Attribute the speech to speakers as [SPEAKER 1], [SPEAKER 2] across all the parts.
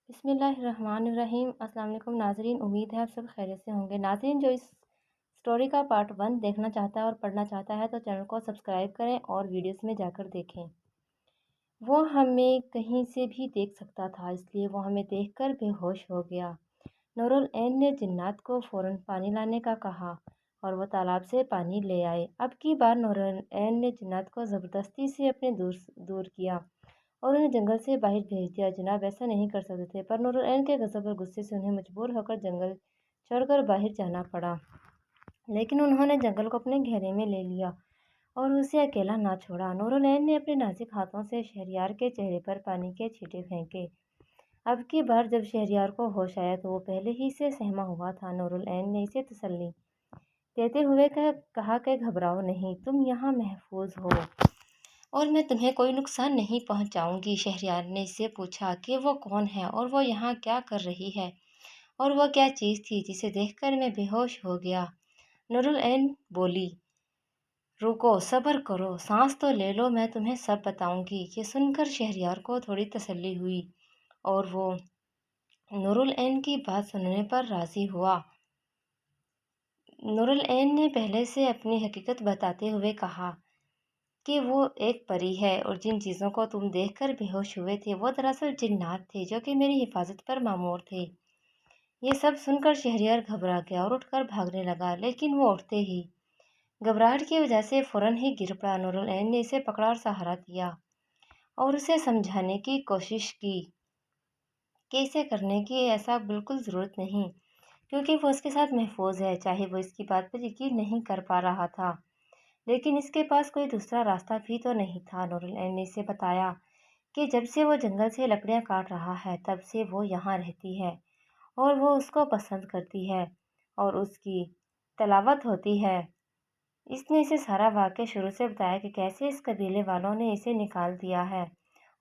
[SPEAKER 1] بسم اللہ الرحمن الرحیم۔ السلام علیکم ناظرین، امید ہے آپ سب خیریت سے ہوں گے۔ ناظرین، جو اس سٹوری کا پارٹ 1 دیکھنا چاہتا ہے اور پڑھنا چاہتا ہے تو چینل کو سبسکرائب کریں اور ویڈیوز میں جا کر دیکھیں۔ وہ ہمیں کہیں سے بھی دیکھ سکتا تھا، اس لیے وہ ہمیں دیکھ کر بے ہوش ہو گیا۔ نور العین نے جنات کو فوراً پانی لانے کا کہا اور وہ تالاب سے پانی لے آئے۔ اب کی بار نور العین نے جنات کو زبردستی سے اپنے دور کیا اور انہیں جنگل سے باہر بھیج دیا۔ جناب ایسا نہیں کر سکتے تھے، پر نور العین کے غضب اور غصے سے انہیں مجبور ہو کر جنگل چھوڑ کر باہر جانا پڑا۔ لیکن انہوں نے جنگل کو اپنے گھیرے میں لے لیا اور اسے اکیلا نہ چھوڑا۔ نور العین نے اپنے نازک ہاتھوں سے شہریار کے چہرے پر پانی کے چھینٹے پھینکے۔ اب کی بار جب شہریار کو ہوش آیا تو وہ پہلے ہی سے سہما ہوا تھا۔ نور العین نے اسے تسلی دیتے ہوئے کہا کہ گھبراؤ نہیں، تم یہاں محفوظ ہو اور میں تمہیں کوئی نقصان نہیں پہنچاؤں گی۔ شہریار نے اس سے پوچھا کہ وہ کون ہے اور وہ یہاں کیا کر رہی ہے اور وہ کیا چیز تھی جسے دیکھ کر میں بے ہوش ہو گیا۔ نور العین بولی، رکو، صبر کرو، سانس تو لے لو، میں تمہیں سب بتاؤں گی۔ یہ سن کر شہریار کو تھوڑی تسلی ہوئی اور وہ نور العین کی بات سننے پر راضی ہوا۔ نور العین نے پہلے سے اپنی حقیقت بتاتے ہوئے کہا کہ وہ ایک پری ہے اور جن چیزوں کو تم دیکھ کر بے ہوش ہوئے تھے وہ دراصل جنات تھے جو کہ میری حفاظت پر مامور تھے۔ یہ سب سن کر شہریار گھبرا گیا اور اٹھ کر بھاگنے لگا، لیکن وہ اٹھتے ہی گھبراہٹ کی وجہ سے فوراً ہی گر پڑا۔ نور العین نے اسے پکڑا اور سہارا دیا اور اسے سمجھانے کی کوشش کی کہ اسے کرنے کی ایسا بالکل ضرورت نہیں، کیونکہ وہ اس کے ساتھ محفوظ ہے۔ چاہے وہ اس کی بات پر یقین نہیں کر پا رہا تھا، لیکن اس کے پاس کوئی دوسرا راستہ بھی تو نہیں تھا۔ نور العین نے اسے بتایا کہ جب سے وہ جنگل سے لکڑیاں کاٹ رہا ہے تب سے وہ یہاں رہتی ہے اور وہ اس کو پسند کرتی ہے اور اس کی تلاوت ہوتی ہے۔ اس نے اسے سارا واقعہ شروع سے بتایا کہ کیسے اس قبیلے والوں نے اسے نکال دیا ہے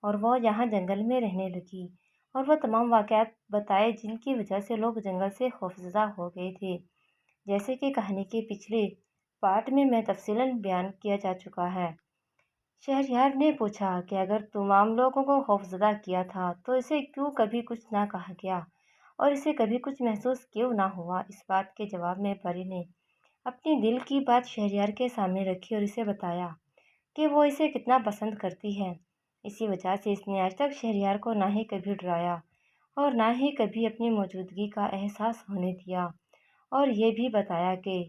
[SPEAKER 1] اور وہ یہاں جنگل میں رہنے لگی، اور وہ تمام واقعات بتائے جن کی وجہ سے لوگ جنگل سے خوفزدہ ہو گئے تھے، جیسے کہ کہانی کے پچھلے پارٹ میں تفصیلاً بیان کیا جا چکا ہے۔ شہریار نے پوچھا کہ اگر تمام لوگوں کو خوفزدہ کیا تھا تو اسے کیوں کبھی کچھ نہ کہا گیا اور اسے کبھی کچھ محسوس کیوں نہ ہوا؟ اس بات کے جواب میں پری نے اپنی دل کی بات شہریار کے سامنے رکھی اور اسے بتایا کہ وہ اسے کتنا پسند کرتی ہے۔ اسی وجہ سے اس نے آج تک شہریار کو نہ ہی کبھی ڈرایا اور نہ ہی کبھی اپنی موجودگی کا احساس ہونے دیا، اور یہ بھی بتایا کہ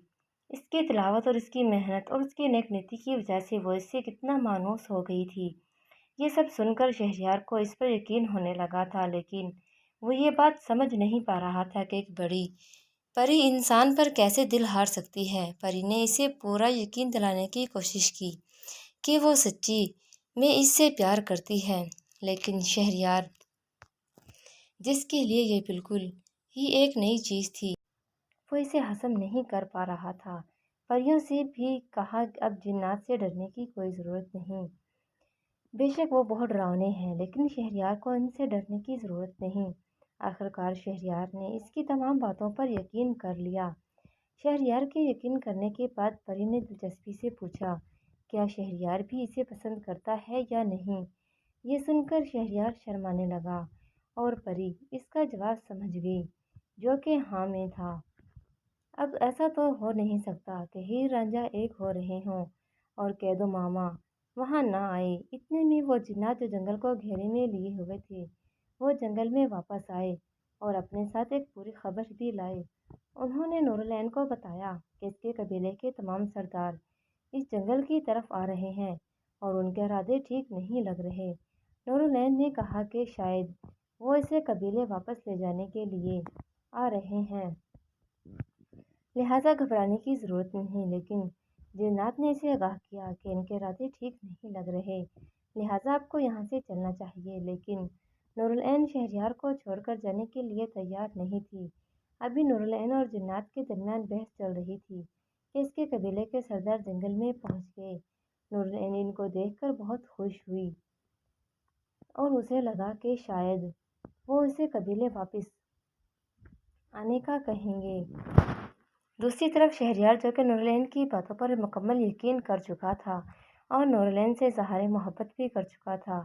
[SPEAKER 1] اس کی تلاوت اور اس کی محنت اور اس کی نیک نیتی کی وجہ سے وہ اس سے کتنا مانوس ہو گئی تھی۔ یہ سب سن کر شہریار کو اس پر یقین ہونے لگا تھا، لیکن وہ یہ بات سمجھ نہیں پا رہا تھا کہ ایک بڑی پری انسان پر کیسے دل ہار سکتی ہے۔ پری نے اسے پورا یقین دلانے کی کوشش کی کہ وہ سچی میں اس سے پیار کرتی ہے، لیکن شہریار، جس کے لیے یہ بالکل ہی ایک نئی چیز تھی، وہ اسے ہضم نہیں کر پا رہا تھا۔ پریوں سے بھی کہا اب جنات سے ڈرنے کی کوئی ضرورت نہیں، بے شک وہ بہت ڈراؤنے ہیں، لیکن شہریار کو ان سے ڈرنے کی ضرورت نہیں۔ آخرکار شہریار نے اس کی تمام باتوں پر یقین کر لیا۔ شہریار کے یقین کرنے کے بعد پری نے دلچسپی سے پوچھا، کیا شہریار بھی اسے پسند کرتا ہے یا نہیں؟ یہ سن کر شہریار شرمانے لگا اور پری اس کا جواب سمجھ گئی، جو کہ ہاں میں تھا۔ اب ایسا تو ہو نہیں سکتا کہ ہیر رانجھا ایک ہو رہے ہوں اور کیدو ماما وہاں نہ آئے۔ اتنے میں وہ جنات جو جنگل کو گھیرے میں لیے ہوئے تھے وہ جنگل میں واپس آئے اور اپنے ساتھ ایک بری خبر بھی لائے۔ انہوں نے نور العین کو بتایا کہ اس کے قبیلے کے تمام سردار اس جنگل کی طرف آ رہے ہیں اور ان کے ارادے ٹھیک نہیں لگ رہے۔ نور العین نے کہا کہ شاید وہ اسے قبیلے واپس لے جانے کے لیے آ رہے ہیں، لہٰذا گھبرانے کی ضرورت نہیں، لیکن جنات نے اسے آگاہ کیا کہ ان کے ارادے ٹھیک نہیں لگ رہے، لہٰذا آپ کو یہاں سے چلنا چاہیے۔ لیکن نور العین شہریار کو چھوڑ کر جانے کے لیے تیار نہیں تھی۔ ابھی نور العین اور جنات کے درمیان بحث چل رہی تھی کہ اس کے قبیلے کے سردار جنگل میں پہنچ گئے۔ نور العین ان کو دیکھ کر بہت خوش ہوئی اور اسے لگا کہ شاید وہ اسے قبیلے واپس آنے کا کہیں گے۔ دوسری طرف شہریار، جو کہ نور العین کی باتوں پر مکمل یقین کر چکا تھا اور نور العین سے اظہار محبت بھی کر چکا تھا،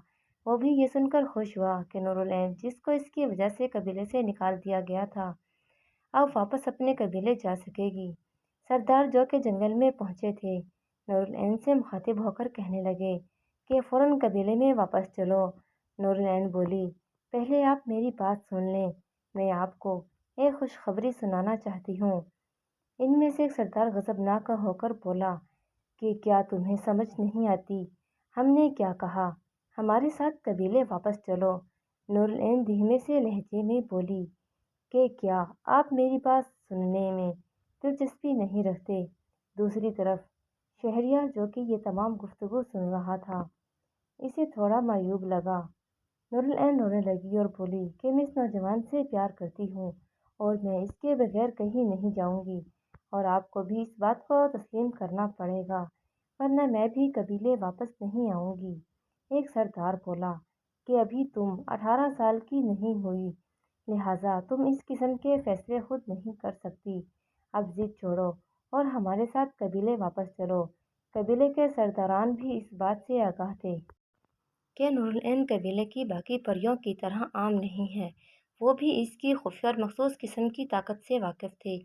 [SPEAKER 1] وہ بھی یہ سن کر خوش ہوا کہ نور العین، جس کو اس کی وجہ سے قبیلے سے نکال دیا گیا تھا، اب واپس اپنے قبیلے جا سکے گی۔ سردار جو کہ جنگل میں پہنچے تھے، نور العین سے مخاطب ہو کر کہنے لگے کہ فوراً قبیلے میں واپس چلو۔ نور العین بولی، پہلے آپ میری بات سن لیں، میں آپ کو ایک خوشخبری سنانا چاہتی ہوں۔ ان میں سے ایک سردار غضبناک ہو کر بولا کہ کیا تمہیں سمجھ نہیں آتی ہم نے کیا کہا؟ ہمارے ساتھ قبیلے واپس چلو۔ نور العین دھیمے سے لہجے میں بولی کہ کیا آپ میری بات سننے میں دلچسپی نہیں رکھتے؟ دوسری طرف شہریار جو کہ یہ تمام گفتگو سن رہا تھا، اسے تھوڑا معیوب لگا۔ نور العین رونے لگی اور بولی کہ میں اس نوجوان سے پیار کرتی ہوں اور میں اس کے بغیر کہیں نہیں جاؤں گی، اور آپ کو بھی اس بات کو تسلیم کرنا پڑے گا، ورنہ میں بھی قبیلے واپس نہیں آؤں گی۔ ایک سردار بولا کہ ابھی تم 18 سال کی نہیں ہوئی، لہٰذا تم اس قسم کے فیصلے خود نہیں کر سکتی۔ اب ضد چھوڑو اور ہمارے ساتھ قبیلے واپس چلو۔ قبیلے کے سرداران بھی اس بات سے آگاہ تھے کہ نور العین قبیلے کی باقی پریوں کی طرح عام نہیں ہے، وہ بھی اس کی خفیہ اور مخصوص قسم کی طاقت سے واقف تھے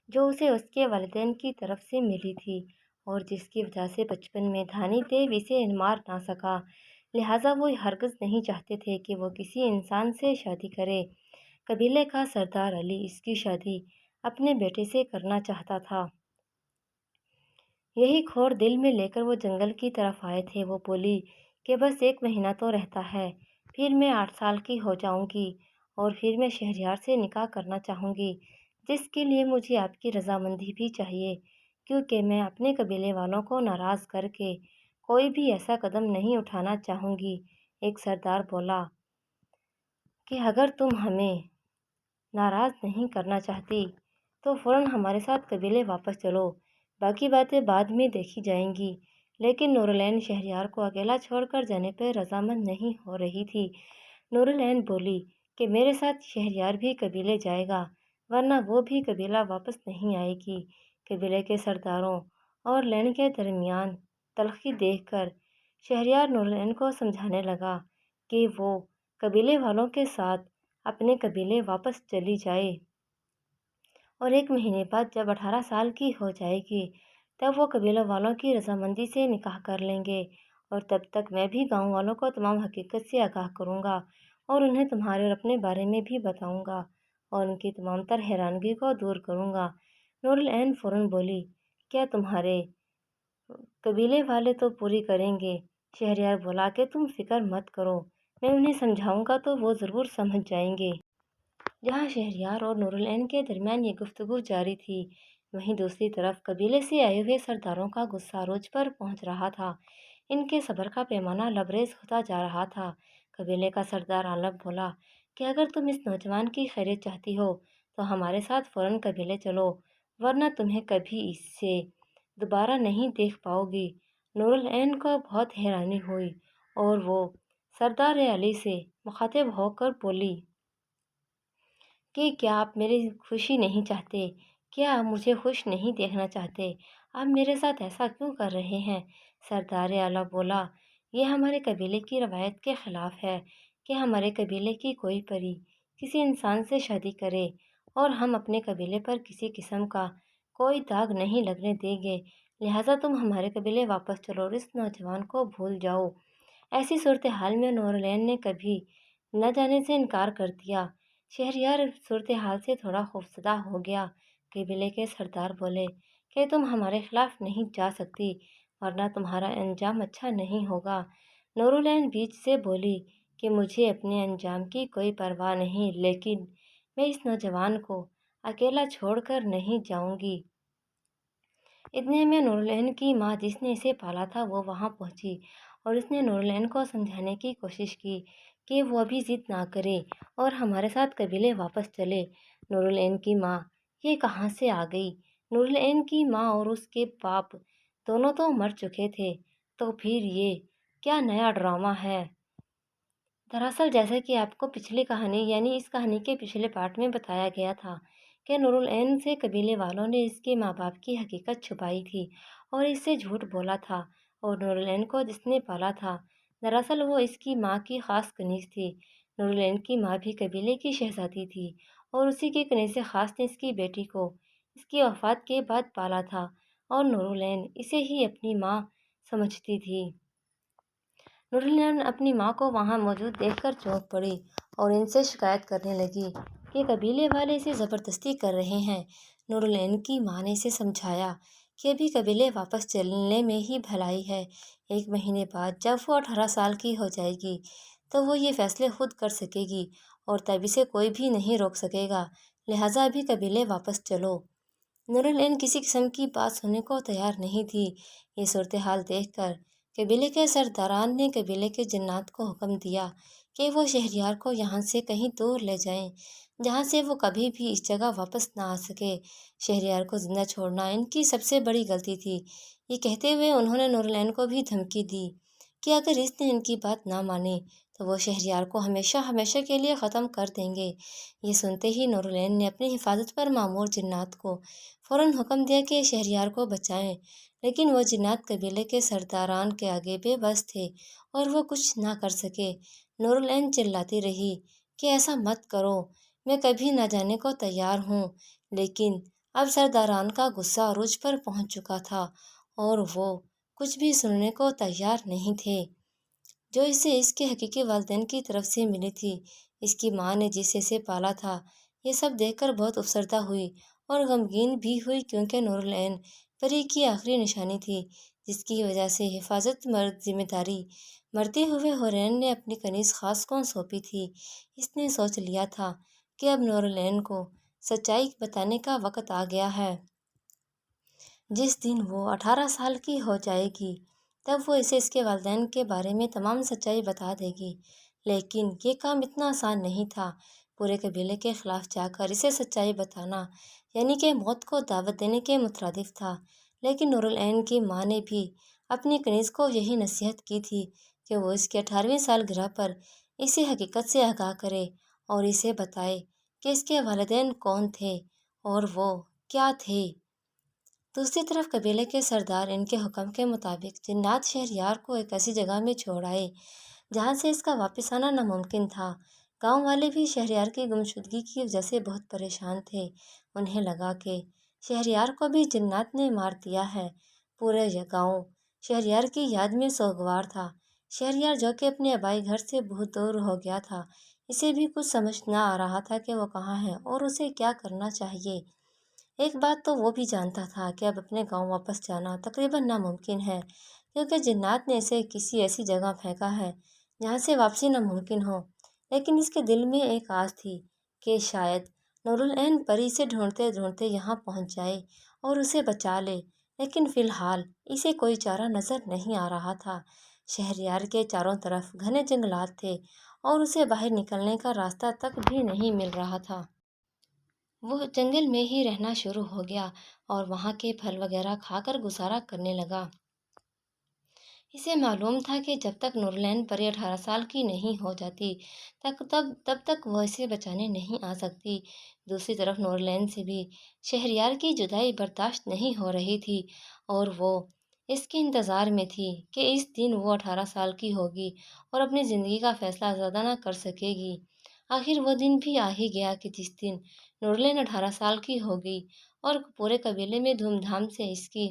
[SPEAKER 1] جو اسے اس کے والدین کی طرف سے ملی تھی، اور جس کی وجہ سے بچپن میں دھانی دیو اسے مار نہ سکا۔ لہٰذا وہ ہرگز نہیں چاہتے تھے کہ وہ کسی انسان سے شادی کرے۔ قبیلے کا سردار علی اس کی شادی اپنے بیٹے سے کرنا چاہتا تھا۔ یہی کھور دل میں لے کر وہ جنگل کی طرف آئے تھے۔ وہ بولی کہ بس 1 مہینہ تو رہتا ہے، پھر میں 8 سال کی ہو جاؤں گی، اور پھر میں شہریار سے نکاح کرنا چاہوں گی، جس کے لیے مجھے آپ کی رضامندی بھی چاہیے، کیونکہ میں اپنے قبیلے والوں کو ناراض کر کے کوئی بھی ایسا قدم نہیں اٹھانا چاہوں گی۔ ایک سردار بولا کہ اگر تم ہمیں ناراض نہیں کرنا چاہتی تو فوراً ہمارے ساتھ قبیلے واپس چلو، باقی باتیں بعد میں دیکھی جائیں گی۔ لیکن نور العین شہریار کو اکیلا چھوڑ کر جانے پر رضامند نہیں ہو رہی تھی۔ نور العین بولی کہ میرے ساتھ شہریار بھی قبیلے جائے گا، ورنہ وہ بھی قبیلہ واپس نہیں آئے گی۔ قبیلے کے سرداروں اور لین کے درمیان تلخی دیکھ کر شہریار نور العین کو سمجھانے لگا کہ وہ قبیلے والوں کے ساتھ اپنے قبیلے واپس چلی جائے، اور 1 مہینے بعد جب 18 سال کی ہو جائے گی تب وہ قبیلہ والوں کی رضامندی سے نکاح کر لیں گے، اور تب تک میں بھی گاؤں والوں کو تمام حقیقت سے آگاہ کروں گا، اور انہیں تمہارے اور اپنے بارے میں بھی بتاؤں گا، اور ان کی تمام تر حیرانگی کو دور کروں گا۔ نور العین فوراً بولی، کیا تمہارے قبیلے والے تو پوری کریں گے؟ شہریار بولا کہ تم فکر مت کرو، میں انہیں سمجھاؤں گا تو وہ ضرور سمجھ جائیں گے۔ جہاں شہریار اور نور العین کے درمیان یہ گفتگو جاری تھی، وہیں دوسری طرف قبیلے سے آئے ہوئے سرداروں کا غصہ عروج پر پہنچ رہا تھا۔ ان کے صبر کا پیمانہ لبریز ہوتا جا رہا تھا۔ قبیلے کا سردار عالب بولا کہ اگر تم اس نوجوان کی خیریت چاہتی ہو تو ہمارے ساتھ فوراً قبیلے چلو، ورنہ تمہیں کبھی اس سے دوبارہ نہیں دیکھ پاؤ گی۔ نور العین کو بہت حیرانی ہوئی، اور وہ سردار علی سے مخاطب ہو کر بولی کہ کیا آپ میری خوشی نہیں چاہتے؟ کیا آپ مجھے خوش نہیں دیکھنا چاہتے؟ آپ میرے ساتھ ایسا کیوں کر رہے ہیں؟ سردار اعلیٰ بولا، یہ ہمارے قبیلے کی روایت کے خلاف ہے کہ ہمارے قبیلے کی کوئی پری کسی انسان سے شادی کرے، اور ہم اپنے قبیلے پر کسی قسم کا کوئی داغ نہیں لگنے دیں گے، لہٰذا تم ہمارے قبیلے واپس چلو اور اس نوجوان کو بھول جاؤ۔ ایسی صورتحال میں نور العین نے کبھی نہ جانے سے انکار کر دیا۔ شہریار صورتحال سے تھوڑا خوفزدہ ہو گیا۔ قبیلے کے سردار بولے کہ تم ہمارے خلاف نہیں جا سکتی، ورنہ تمہارا انجام اچھا نہیں ہوگا۔ نور العین بیچ سے بولی کہ مجھے اپنے انجام کی کوئی پرواہ نہیں، لیکن میں اس نوجوان کو اکیلا چھوڑ کر نہیں جاؤں گی۔ اتنے میں نور العین کی ماں، جس نے اسے پالا تھا، وہ وہاں پہنچی، اور اس نے نور العین کو سمجھانے کی کوشش کی کہ وہ ابھی ضد نہ کرے اور ہمارے ساتھ قبیلے واپس چلے۔ نور العین کی ماں یہ کہاں سے آ گئی؟ نور العین کی ماں اور اس کے باپ دونوں تو مر چکے تھے، تو پھر یہ کیا نیا ڈرامہ ہے؟ دراصل جیسا کہ آپ کو پچھلی کہانی یعنی اس کہانی کے پچھلے پارٹ میں بتایا گیا تھا کہ نور العین سے قبیلے والوں نے اس کے ماں باپ کی حقیقت چھپائی تھی اور اس سے جھوٹ بولا تھا، اور نور العین کو جس نے پالا تھا دراصل وہ اس کی ماں کی خاص کنیز تھی۔ نورالعین کی ماں بھی قبیلے کی شہزادی تھی اور اسی کے کنیز خاص نے اس کی بیٹی کو اس کی وفات کے بعد پالا تھا اور نورالعین اسے ہی اپنی ماں سمجھتی تھی۔ نورالعین اپنی ماں کو وہاں موجود دیکھ کر چونک پڑی اور ان سے شکایت کرنے لگی کہ قبیلے والے اسے زبردستی کر رہے ہیں۔ نورالعین کی ماں نے اسے سمجھایا کہ ابھی قبیلے واپس چلنے میں ہی بھلائی ہے۔ 1 مہینے بعد جب وہ 18 سال کی ہو جائے گی تو وہ یہ فیصلے خود کر سکے گی اور تب اسے کوئی بھی نہیں روک سکے گا، لہٰذا ابھی قبیلے واپس چلو۔ نورالعین کسی قسم کی بات سننے کو تیار نہیں تھی۔ یہ صورتحال دیکھ کر قبیلے کے سرداران نے قبیلے کے جنات کو حکم دیا کہ وہ شہریار کو یہاں سے کہیں دور لے جائیں جہاں سے وہ کبھی بھی اس جگہ واپس نہ آ سکے۔ شہریار کو زندہ چھوڑنا ان کی سب سے بڑی غلطی تھی۔ یہ کہتے ہوئے انہوں نے نورالعین کو بھی دھمکی دی کہ اگر اس نے ان کی بات نہ مانی تو وہ شہریار کو ہمیشہ ہمیشہ کے لیے ختم کر دیں گے۔ یہ سنتے ہی نورالعین نے اپنی حفاظت پر مامور جنات کو فوراً حکم دیا کہ شہریار کو بچائیں، لیکن وہ جنات قبیلے کے سرداران کے آگے بے بس تھے اور وہ کچھ نہ کر سکے۔ نورالعین چلاتی رہی کہ ایسا مت کرو، میں کبھی نہ جانے کو تیار ہوں، لیکن اب سرداران کا غصہ عروج پر پہنچ چکا تھا اور وہ کچھ بھی سننے کو تیار نہیں تھے جو اسے اس کے حقیقی والدین کی طرف سے ملی تھی۔ اس کی ماں نے جسے اسے پالا تھا یہ سب دیکھ کر بہت افسردہ ہوئی اور غمگین بھی ہوئی، کیونکہ نورالعین پری کی آخری نشانی تھی جس کی وجہ سے حفاظت ذمہ داری مرتے ہوئے ہورین نے اپنی کنیز خاص کو سونپی تھی۔ اس نے سوچ لیا تھا کہ اب نورالعین کو سچائی بتانے کا وقت آ گیا ہے۔ جس دن وہ 18 سال کی ہو جائے گی تب وہ اسے اس کے والدین کے بارے میں تمام سچائی بتا دے گی، لیکن یہ کام اتنا آسان نہیں تھا۔ پورے قبیلے کے خلاف جا کر اسے سچائی بتانا یعنی کہ موت کو دعوت دینے کے مترادف تھا، لیکن نورالعین کی ماں نے بھی اپنی کنیز کو یہی نصیحت کی تھی کہ وہ اس کے 18ویں سالگرہ پر اسے حقیقت سے آگاہ کرے اور اسے بتائے کہ اس کے والدین کون تھے اور وہ کیا تھے۔ دوسری طرف قبیلے کے سردار ان کے حکم کے مطابق جنات شہریار کو ایک ایسی جگہ میں چھوڑ آئے جہاں سے اس کا واپس آنا ناممکن تھا۔ گاؤں والے بھی شہریار کی گمشدگی کی وجہ سے بہت پریشان تھے۔ انہیں لگا کہ شہریار کو بھی جنات نے مار دیا ہے۔ پورے گاؤں شہریار کی یاد میں سوگوار تھا۔ شہریار جو کہ اپنے آبائی گھر سے بہت دور ہو گیا تھا، اسے بھی کچھ سمجھ نہ آ رہا تھا کہ وہ کہاں ہے اور اسے کیا کرنا چاہیے۔ ایک بات تو وہ بھی جانتا تھا کہ اب اپنے گاؤں واپس جانا تقریباً ناممکن ہے، کیونکہ جنات نے اسے کسی ایسی جگہ پھینکا ہے جہاں سے واپسی ناممکن ہو۔ لیکن اس کے دل میں ایک آس تھی کہ شاید نورالعین پری سے ڈھونڈتے ڈھونڈتے یہاں پہنچ جائے اور اسے بچا لے، لیکن فی الحال اسے کوئی چارہ نظر نہیں آ رہا تھا۔ شہریار کے چاروں طرف گھنے جنگلات تھے اور اسے باہر نکلنے کا راستہ تک بھی نہیں مل رہا تھا۔ وہ جنگل میں ہی رہنا شروع ہو گیا اور وہاں کے پھل وغیرہ کھا کر گزارا کرنے لگا۔ اسے معلوم تھا کہ جب تک نورالعین پری 18 سال کی نہیں ہو جاتی تب تک وہ اسے بچانے نہیں آ سکتی۔ دوسری طرف نورالعین سے بھی شہریار کی جدائی برداشت نہیں ہو رہی تھی اور وہ اس کے انتظار میں تھی کہ اس دن وہ 18 سال کی ہوگی اور اپنی زندگی کا فیصلہ آزادانہ کر سکے گی۔ آخر وہ دن بھی آ ہی گیا کہ جس دن نورالعین 18 سال کی ہوگی اور پورے قبیلے میں دھوم دھام سے اس کی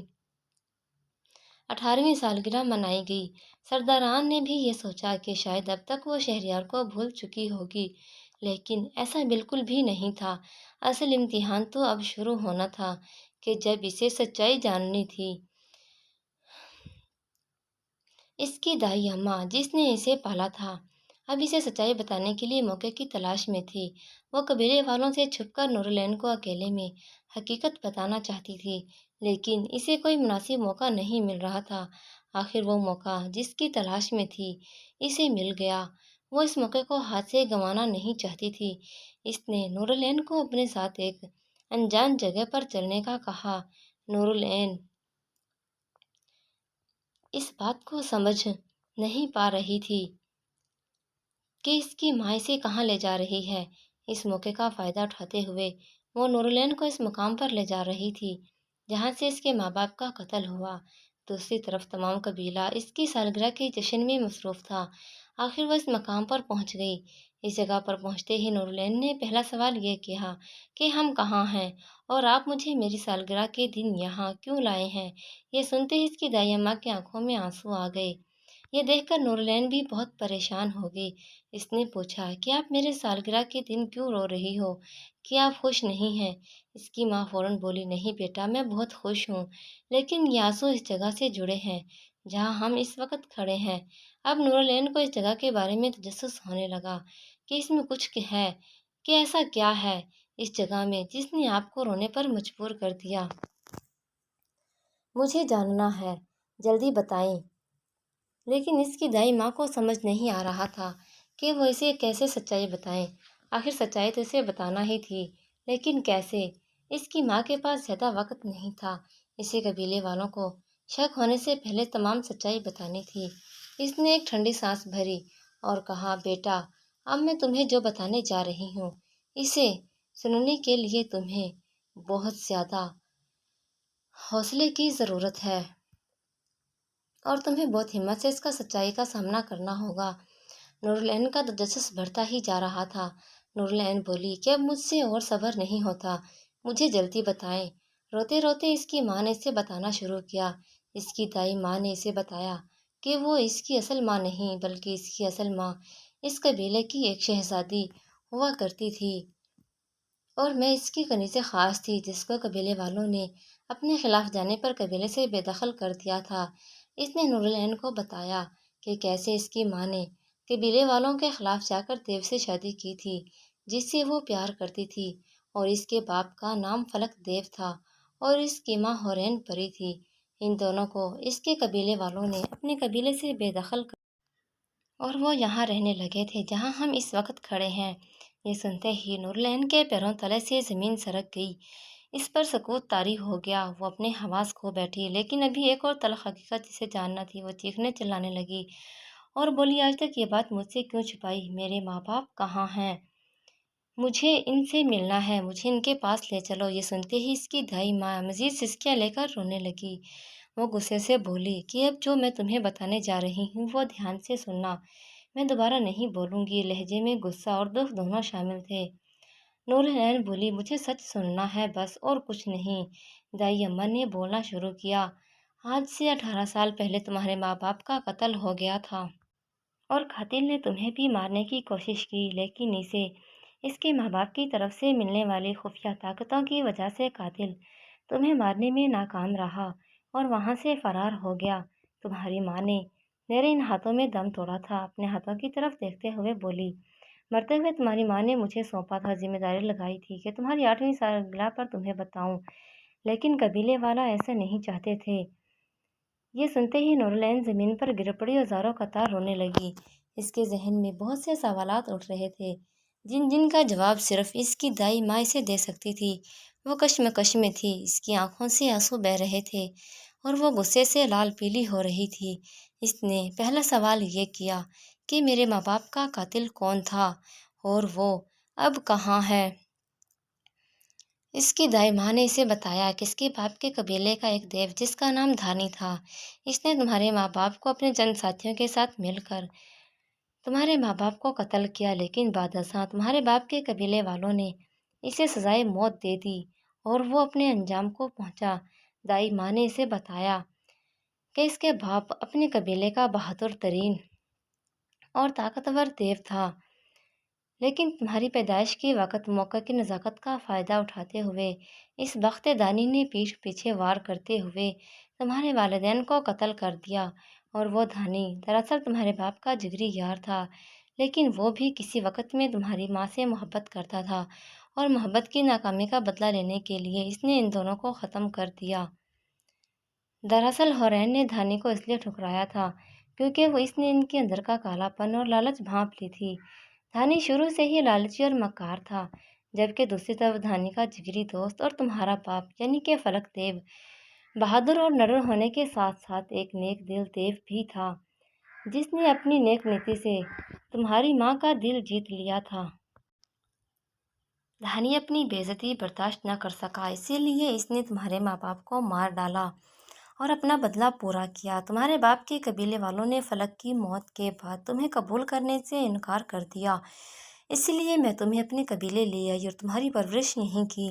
[SPEAKER 1] 18ویں سالگرہ منائی گئی۔ سرداران نے بھی یہ سوچا کہ شاید اب تک وہ شہریار کو بھول چکی ہوگی، لیکن ایسا بالکل بھی نہیں تھا۔ اصل امتحان تو اب شروع ہونا تھا کہ جب اسے سچائی جاننی تھی۔ اس کی دائی اماں جس نے اسے پالا تھا اب اسے سچائی بتانے کے لیے موقع کی تلاش میں تھی۔ وہ قبیلے والوں سے چھپ کر نورالعین کو اکیلے میں حقیقت بتانا چاہتی تھی، لیکن اسے کوئی مناسب موقع نہیں مل رہا تھا۔ آخر وہ موقع جس کی تلاش میں تھی اسے مل گیا۔ وہ اس موقع کو ہاتھ سے گنوانا نہیں چاہتی تھی۔ اس نے نورالعین کو اپنے ساتھ ایک انجان جگہ پر چلنے کا کہا۔ نورالعین اس بات کو سمجھ نہیں پا رہی تھی کہ اس کی ماں اسے کہاں لے جا رہی ہے۔ اس موقع کا فائدہ اٹھاتے ہوئے وہ نورالعین کو اس مقام پر لے جا رہی تھی جہاں سے اس کے ماں باپ کا قتل ہوا۔ دوسری طرف تمام قبیلہ اس کی سالگرہ کے جشن میں مصروف تھا۔ آخر وہ اس مقام پر پہنچ گئی۔ اس جگہ پر پہنچتے ہی نورالعین نے پہلا سوال یہ کیا کہ ہم کہاں ہیں اور آپ مجھے میری سالگرہ کے دن یہاں کیوں لائے ہیں؟ یہ سنتے ہی اس کی دائی اماں کی آنکھوں میں آنسو آ گئے۔ یہ دیکھ کر نورالعین بھی بہت پریشان ہو گئی۔ اس نے پوچھا کہ آپ میرے سالگرہ کے دن کیوں رو رہی ہو؟ کیا آپ خوش نہیں ہیں؟ اس کی ماں فوراً بولی، نہیں بیٹا، میں بہت خوش ہوں، لیکن یہ آنسو اس جگہ سے جڑے ہیں جہاں ہم اس وقت کھڑے ہیں۔ اب نورالعین کو اس جگہ کے بارے میں تجسس ہونے لگا کہ اس میں کچھ ہے، کہ ایسا کیا ہے اس جگہ میں جس نے آپ کو رونے پر مجبور کر دیا۔ مجھے جاننا ہے، جلدی بتائیں۔ لیکن اس کی دائی ماں کو سمجھ نہیں آ رہا تھا کہ وہ اسے کیسے سچائی بتائیں۔ آخر سچائی تو اسے بتانا ہی تھی، لیکن کیسے؟ اس کی ماں کے پاس زیادہ وقت نہیں تھا۔ اسے قبیلے والوں کو شک ہونے سے پہلے تمام سچائی بتانی تھی۔ اس نے ایک ٹھنڈی سانس بھری اور کہا، بیٹا، اب میں تمہیں جو بتانے جا رہی ہوں، اسے سننے کے لیے تمہیں بہت زیادہ حوصلے کی ضرورت ہے اور تمہیں بہت ہمت سے اس کا سچائی کا سامنا کرنا ہوگا۔ نورالعین کا تجسس بڑھتا ہی جا رہا تھا۔ نورالعین بولی کہ اب مجھ سے اور صبر نہیں ہوتا، مجھے جلدی بتائیں۔ روتے روتے اس کی ماں نے اسے بتانا شروع کیا۔ اس کی دائی ماں نے اسے بتایا کہ وہ اس کی اصل ماں نہیں، بلکہ اس کی اصل ماں اس قبیلے کی ایک شہزادی ہوا کرتی تھی اور میں اس کی کنیز خاص تھی جس کو قبیلے والوں نے اپنے خلاف جانے پر قبیلے سے بے دخل کر دیا تھا۔ اس نے نورالعین کو بتایا کہ کیسے اس کی ماں نے قبیلے والوں کے خلاف جا کر دیو سے شادی کی تھی جس سے وہ پیار کرتی تھی، اور اس کے باپ کا نام فلک دیو تھا اور اس کی ماں ہورین پری تھی۔ ان دونوں کو اس کے قبیلے والوں نے اپنے قبیلے سے بے دخل کر اور وہ یہاں رہنے لگے تھے جہاں ہم اس وقت کھڑے ہیں۔ یہ سنتے ہی نورالعین کے پیروں تلے سے زمین سرک گئی۔ اس پر سکوت طاری ہو گیا۔ وہ اپنے حواس کھو بیٹھی، لیکن ابھی ایک اور تلخ حقیقت جسے جاننا تھی۔ وہ چیخنے چلانے لگی اور بولی، آج تک یہ بات مجھ سے کیوں چھپائی؟ میرے ماں باپ کہاں ہیں؟ مجھے ان سے ملنا ہے، مجھے ان کے پاس لے چلو۔ یہ سنتے ہی اس کی دائی ماں مزید سسکیاں لے کر رونے لگی۔ وہ غصے سے بولی کہ اب جو میں تمہیں بتانے جا رہی ہوں وہ دھیان سے سننا، میں دوبارہ نہیں بولوں گی۔ لہجے میں غصہ اور دکھ دونوں شامل تھے۔ نورالعین بولی، مجھے سچ سننا ہے بس، اور کچھ نہیں۔ دائی اماں نے بولنا شروع کیا، آج سے 18 سال پہلے تمہارے ماں باپ کا قتل ہو گیا تھا اور قاتل نے تمہیں بھی مارنے کی کوشش کی، لیکن اس کے ماں باپ کی طرف سے ملنے والی خفیہ طاقتوں کی وجہ سے قاتل تمہیں مارنے میں ناکام رہا اور وہاں سے فرار ہو گیا۔ تمہاری ماں نے میرے ان ہاتھوں میں دم توڑا تھا۔ اپنے ہاتھوں کی طرف دیکھتے ہوئے بولی، مرتے ہوئے تمہاری ماں نے مجھے سونپا تھا، ذمہ داری لگائی تھی کہ تمہاری 8ویں سالگرہ پر تمہیں بتاؤں، لیکن قبیلے والا ایسا نہیں چاہتے تھے۔ یہ سنتے ہی نورالعین زمین پر گر پڑی اور زاروں قطار رونے لگی۔ اس کے ذہن میں بہت سے سوالات اٹھ رہے تھے جن کا جواب صرف اس کی دائی ماں اسے دے سکتی تھی۔ وہ کشمکش میں تھی، اس کی آنکھوں سے آنسو بہہ رہے تھے اور وہ غصے سے لال پیلی ہو رہی تھی۔ اس نے پہلا سوال یہ کیا کہ میرے ماں باپ کا قاتل کون تھا اور وہ اب کہاں ہے؟ اس کی دائی ماں نے اسے بتایا کہ اس کے باپ کے قبیلے کا ایک دیو جس کا نام دھانی تھا، اس نے تمہارے ماں باپ کو اپنے چند ساتھیوں کے ساتھ مل کر تمہارے ماں باپ کو قتل کیا، لیکن بعد ازاں تمہارے باپ کے قبیلے والوں نے اسے سزائے موت دے دی اور وہ اپنے انجام کو پہنچا۔ دائی ماں نے اسے بتایا کہ اس کے باپ اپنے قبیلے کا بہادر ترین اور طاقتور دیو تھا، لیکن تمہاری پیدائش کے وقت موقع کی نزاکت کا فائدہ اٹھاتے ہوئے اس بخت دانی نے پیٹھ پیچھے وار کرتے ہوئے تمہارے والدین کو قتل کر دیا، اور وہ دھانی دراصل تمہارے باپ کا جگری یار تھا، لیکن وہ بھی کسی وقت میں تمہاری ماں سے محبت کرتا تھا اور محبت کی ناکامی کا بدلہ لینے کے لیے اس نے ان دونوں کو ختم کر دیا۔ دراصل ہورین نے دھانی کو اس لیے ٹھکرایا تھا کیونکہ وہ اس نے ان کے اندر کا کالا پن اور لالچ بھانپ لی تھی۔ دھانی شروع سے ہی لالچی اور مکار تھا، جبکہ دوسری طرف دھانی کا جگری دوست اور تمہارا باپ یعنی کہ فلک دیو بہادر اور نڈر ہونے کے ساتھ ساتھ ایک نیک دل دیو بھی تھا جس نے اپنی نیک نیتی سے تمہاری ماں کا دل جیت لیا تھا۔ دھانی اپنی بے عزتی برداشت نہ کر سکا، اسی لیے اس نے تمہارے ماں باپ کو مار ڈالا اور اپنا بدلہ پورا کیا۔ تمہارے باپ کے قبیلے والوں نے فلک کی موت کے بعد تمہیں قبول کرنے سے انکار کر دیا، اس لیے میں تمہیں اپنے قبیلے لے آئی اور تمہاری پرورش نہیں کی۔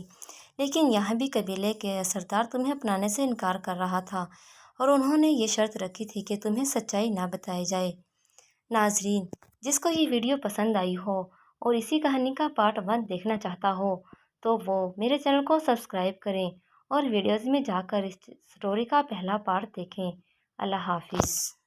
[SPEAKER 1] لیکن یہاں بھی قبیلے کے سردار تمہیں اپنانے سے انکار کر رہا تھا اور انہوں نے یہ شرط رکھی تھی کہ تمہیں سچائی نہ بتائی جائے۔ ناظرین، جس کو یہ ویڈیو پسند آئی ہو اور اسی کہانی کا پارٹ 1 دیکھنا چاہتا ہو تو وہ میرے چینل کو سبسکرائب کریں اور ویڈیوز میں جا کر اس سٹوری کا پہلا پارٹ دیکھیں۔ اللہ حافظ۔